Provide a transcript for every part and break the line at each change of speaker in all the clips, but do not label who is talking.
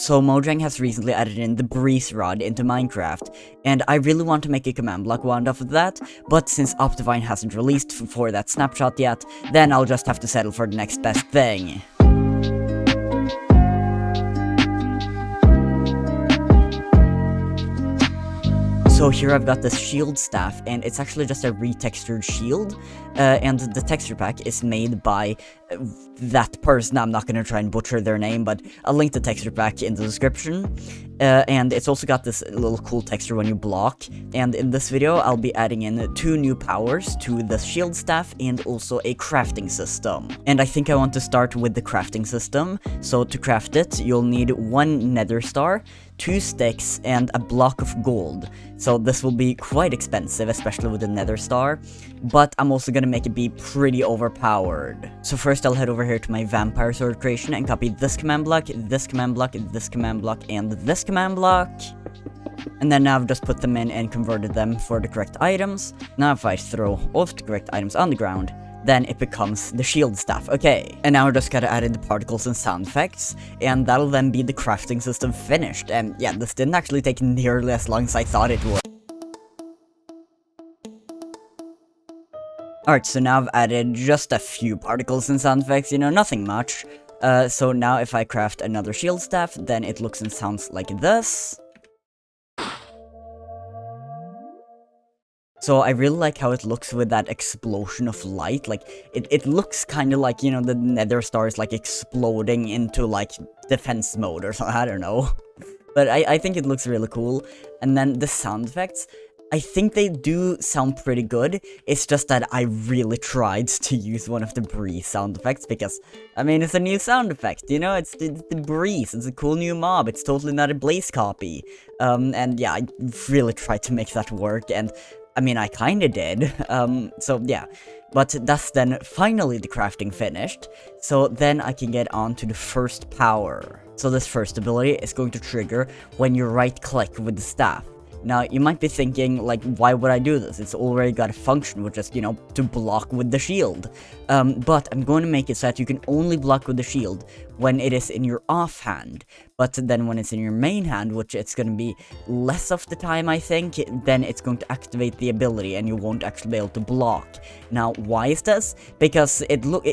So Mojang has recently added in the Breeze Rod into Minecraft, and I really want to make a command block wand off of that, but since Optifine hasn't released for that snapshot yet, then I'll just have to settle for the next best thing. So here I've got this shield staff, and it's actually just a retextured shield, and the texture pack is made by that person. I'm not gonna try and butcher their name, but I'll link the texture pack in the description. And it's also got this little cool texture when you block, and in this video I'll be adding in 2 new powers to the shield staff and also a crafting system. And I think I want to start with the crafting system. So to craft it, you'll need 1 nether star, 2 sticks, and a block of gold. So this will be quite expensive, especially with the nether star, but I'm also gonna make it be pretty overpowered. So first I'll head over here to my vampire sword creation and copy this command block, this command block, this command block, and this command block. And then now I've just put them in and converted them for the correct items. Now if I throw all of the correct items on the ground, then it becomes the shield staff. Okay, and now I just gotta add in the particles and sound effects, and that'll then be the crafting system finished. And yeah, this didn't actually take nearly as long as I thought it would. Alright, so now I've added just a few particles and sound effects, you know, nothing much. So now if I craft another shield staff, then it looks and sounds like this. So I really like how it looks with that explosion of light. Like, it looks kind of like, you know, the nether star is like exploding into like defense mode or something, I don't know. But I think it looks really cool. And then the sound effects, I think they do sound pretty good. It's just that I really tried to use one of the breeze sound effects because, I mean, it's a new sound effect, you know? It's the breeze, it's a cool new mob, it's totally not a blaze copy. And yeah, I really tried to make that work, and I mean, I kinda did. So yeah. But that's then finally the crafting finished. So then I can get on to the first power. So this first ability is going to trigger when you right click with the staff. Now, you might be thinking, like, why would I do this? It's already got a function, which is, you know, to block with the shield. But I'm going to make it so that you can only block with the shield when it is in your offhand. But then when it's in your main hand, which it's going to be less of the time, I think, then it's going to activate the ability and you won't actually be able to block. Now, why is this? Because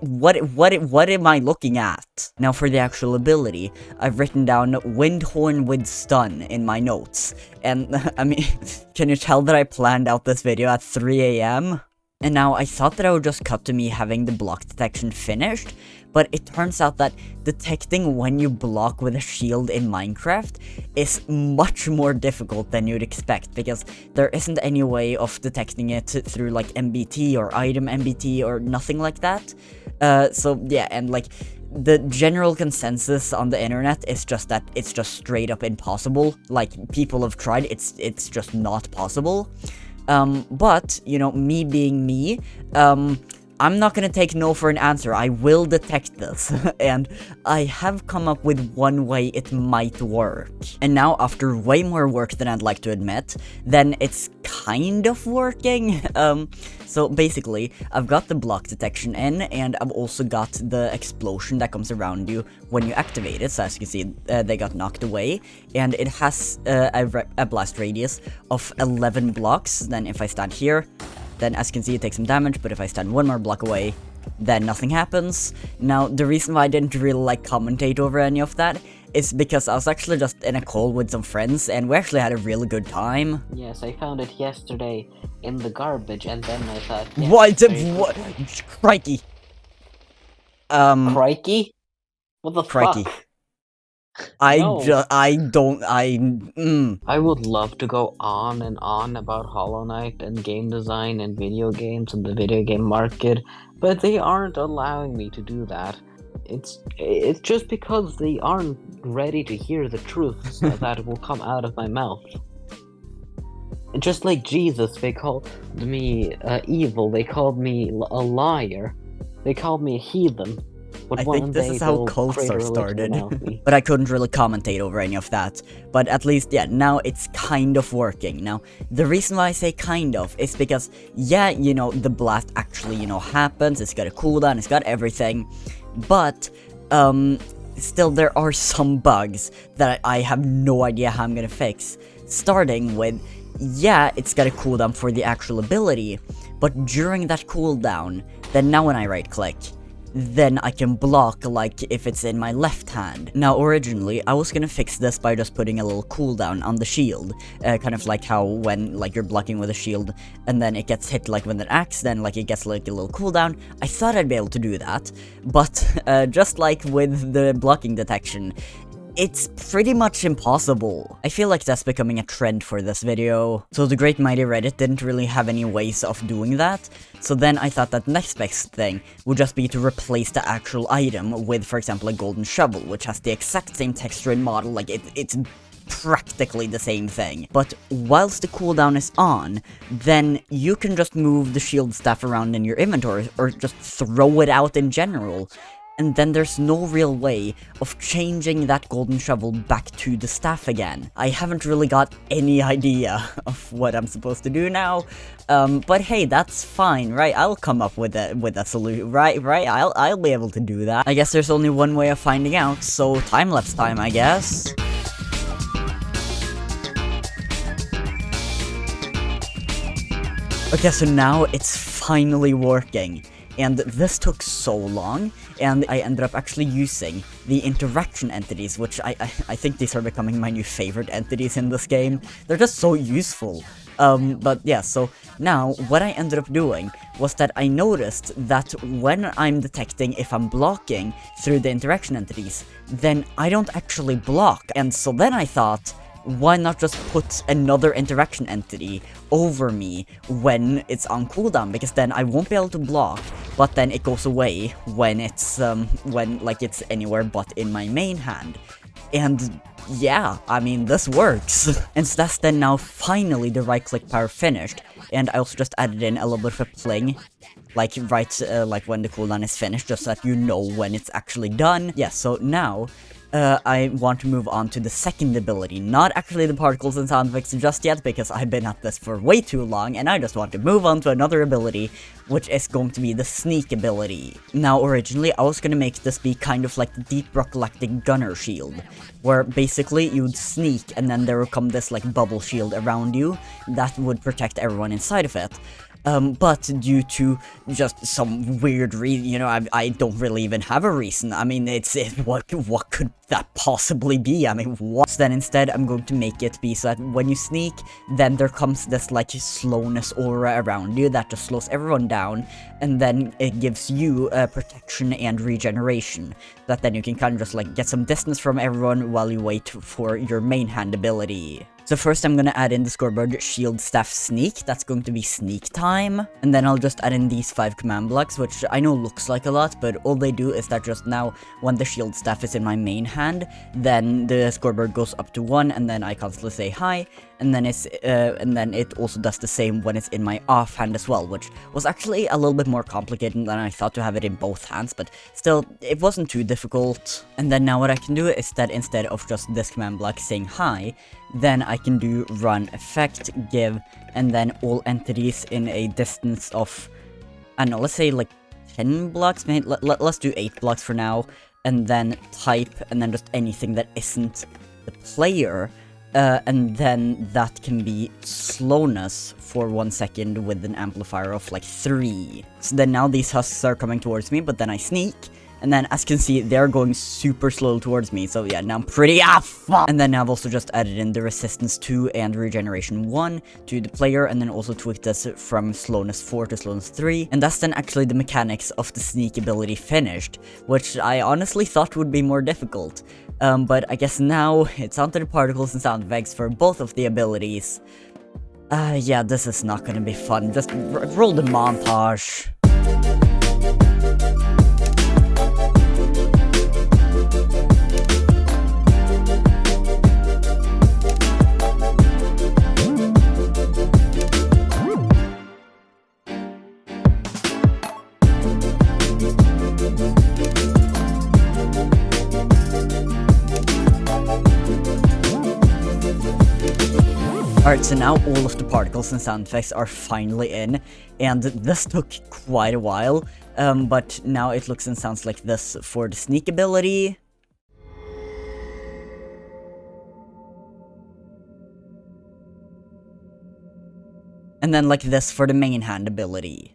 what am I looking at? Now, for the actual ability, I've written down Windhorn with Stun in my notes. And, I mean, can you tell that I planned out this video at 3 AM? And now I thought that I would just cut to me having the block detection finished, but it turns out that detecting when you block with a shield in Minecraft is much more difficult than you'd expect, because there isn't any way of detecting it through like MBT or item MBT or nothing like that. So yeah, and like, the general consensus on the internet is just that it's just straight up impossible. Like, people have tried, it's just not possible. But, you know, me being me, I'm not gonna take no for an answer. I will detect this, and I have come up with one way it might work. And now, after way more work than I'd like to admit, then it's kind of working. So basically, I've got the block detection in, and I've also got the explosion that comes around you when you activate it. So as you can see, they got knocked away, and it has a blast radius of 11 blocks. Then if I stand here, then as you can see, it takes some damage, but if I stand 1 more block away, then nothing happens. Now, the reason why I didn't really like commentate over any of that is because I was actually just in a call with some friends, and we actually had a really good time.
Yes, I found it yesterday in the garbage, and then I thought... Yeah,
What? Crikey.
Crikey? What the
Crikey.
fuck?
I
would love to go on and on about Hollow Knight and game design and video games and the video game market, but they aren't allowing me to do that. It's just because they aren't ready to hear the truth that will come out of my mouth. Just like Jesus, they called me evil, they called me a liar, they called me a heathen. But I think this is how cults are started. But I couldn't really commentate over any of that. But at least, yeah, now it's kind of working. Now, the reason why I say kind of is because, yeah, you know, the blast actually, you know, happens. It's got a cooldown, it's got everything. But,
still there are some bugs that I have no idea how I'm gonna fix. Starting with, yeah, it's got a cooldown for the actual ability, but during that cooldown, then now when I right click, then I can block like if it's in my left hand. Now originally I was gonna fix this by just putting a little cooldown on the shield, kind of like how when like you're blocking with a shield and then it gets hit like with an axe, then like it gets like a little cooldown. I thought I'd be able to do that, but just like with the blocking detection, it's pretty much impossible. I feel like that's becoming a trend for this video. So the great mighty Reddit didn't really have any ways of doing that, so then I thought that next best thing would just be to replace the actual item with, for example, a golden shovel, which has the exact same texture and model, like it's practically the same thing. But whilst the cooldown is on, then you can just move the shield staff around in your inventory, or just throw it out in general. And then there's no real way of changing that golden shovel back to the staff again. I haven't really got any idea of what I'm supposed to do now, but hey, that's fine, right? I'll come up with a solution, right? I'll be able to do that. I guess there's only one way of finding out, so time-lapse time, I guess. Okay, so now it's finally working. And this took so long, and I ended up actually using the interaction entities, which I think these are becoming my new favorite entities in this game. They're just so useful. But yeah, so now what I ended up doing was that I noticed that when I'm detecting if I'm blocking through the interaction entities, then I don't actually block. And so then I thought, why not just put another interaction entity over me when it's on cooldown, because then I won't be able to block, but then it goes away when it's it's anywhere but in my main hand. And yeah, I mean, this works. And so that's then now finally the right click power finished, and I also just added in a little bit of a pling, like like when the cooldown is finished, just so that you know when it's actually done. Yeah, so now I want to move on to the second ability, not actually the particles and sound effects just yet, because I've been at this for way too long, and I just want to move on to another ability, which is going to be the sneak ability. Now, originally, I was gonna make this be kind of like the Deep Rock Galactic Gunner Shield, where basically you'd sneak, and then there would come this like bubble shield around you that would protect everyone inside of it. But due to just some weird reason, you know, I don't really even have a reason. I mean, what could that possibly be? I mean, what? So then instead, I'm going to make it be so that when you sneak, then there comes this like slowness aura around you that just slows everyone down, and then it gives you protection and regeneration. That then you can kind of just like get some distance from everyone while you wait for your main hand ability. So first I'm gonna add in the scoreboard shield staff sneak, that's going to be sneak time. And then I'll just add in these 5 command blocks, which I know looks like a lot, but all they do is that just now when the shield staff is in my main hand, then the scoreboard goes up to 1, and then I constantly say hi, and then it also does the same when it's in my off hand as well, which was actually a little bit more complicated than I thought to have it in both hands, but still, it wasn't too difficult. And then now what I can do is that instead of just this command block saying hi, then I can do run effect, give, and then all entities in a distance of, I don't know, let's say like 10 blocks, maybe, let's do 8 blocks for now, and then type, and then just anything that isn't the player, and then that can be slowness for 1 second with an amplifier of like 3. So then now these husks are coming towards me, but then I sneak, and then as you can see, they're going super slow towards me, so yeah, now I'm pretty fuck! And then I've also just added in the resistance 2 and regeneration 1 to the player, and then also tweaked this from slowness 4 to slowness 3, and that's then actually the mechanics of the sneak ability finished, which I honestly thought would be more difficult. But I guess now it's onto the particles and sound effects for both of the abilities. Yeah, this is not gonna be fun, just roll the montage. Alright, so now all of the particles and sound effects are finally in, and this took quite a while, but now it looks and sounds like this for the sneak ability. And then like this for the main hand ability.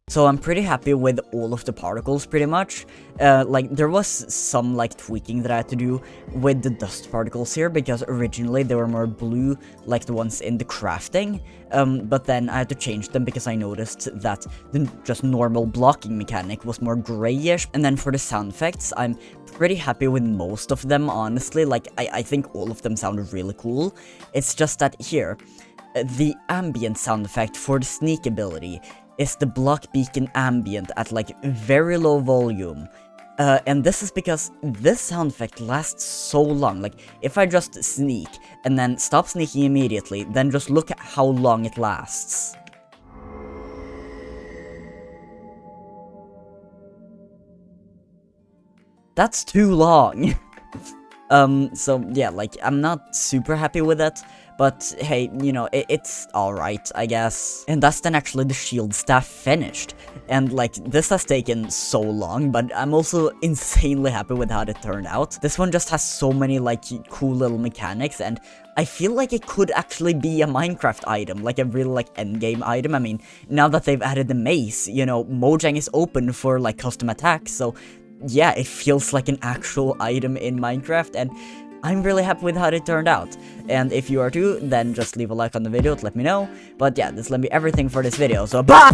So I'm pretty happy with all of the particles, pretty much. Like, there was some, like, tweaking that I had to do with the dust particles here, because originally they were more blue, like the ones in the crafting, but then I had to change them because I noticed that the just normal blocking mechanic was more grayish. And then for the sound effects, I'm pretty happy with most of them, honestly. Like, I think all of them sounded really cool. It's just that here, the ambient sound effect for the sneak ability is the block beacon ambient at like very low volume. And this is because this sound effect lasts so long. Like, if I just sneak and then stop sneaking immediately, then just look at how long it lasts. That's too long. So yeah, like, I'm not super happy with it, but hey, you know, it's alright, I guess. And that's then actually the shield staff finished. And like, this has taken so long, but I'm also insanely happy with how it turned out. This one just has so many like cool little mechanics, and I feel like it could actually be a Minecraft item, like a real like endgame item. I mean, now that they've added the mace, you know, Mojang is open for like custom attacks, so yeah, it feels like an actual item in Minecraft, and I'm really happy with how it turned out. And if you are too, then just leave a like on the video to let me know. But yeah, this will be everything for this video, so bye!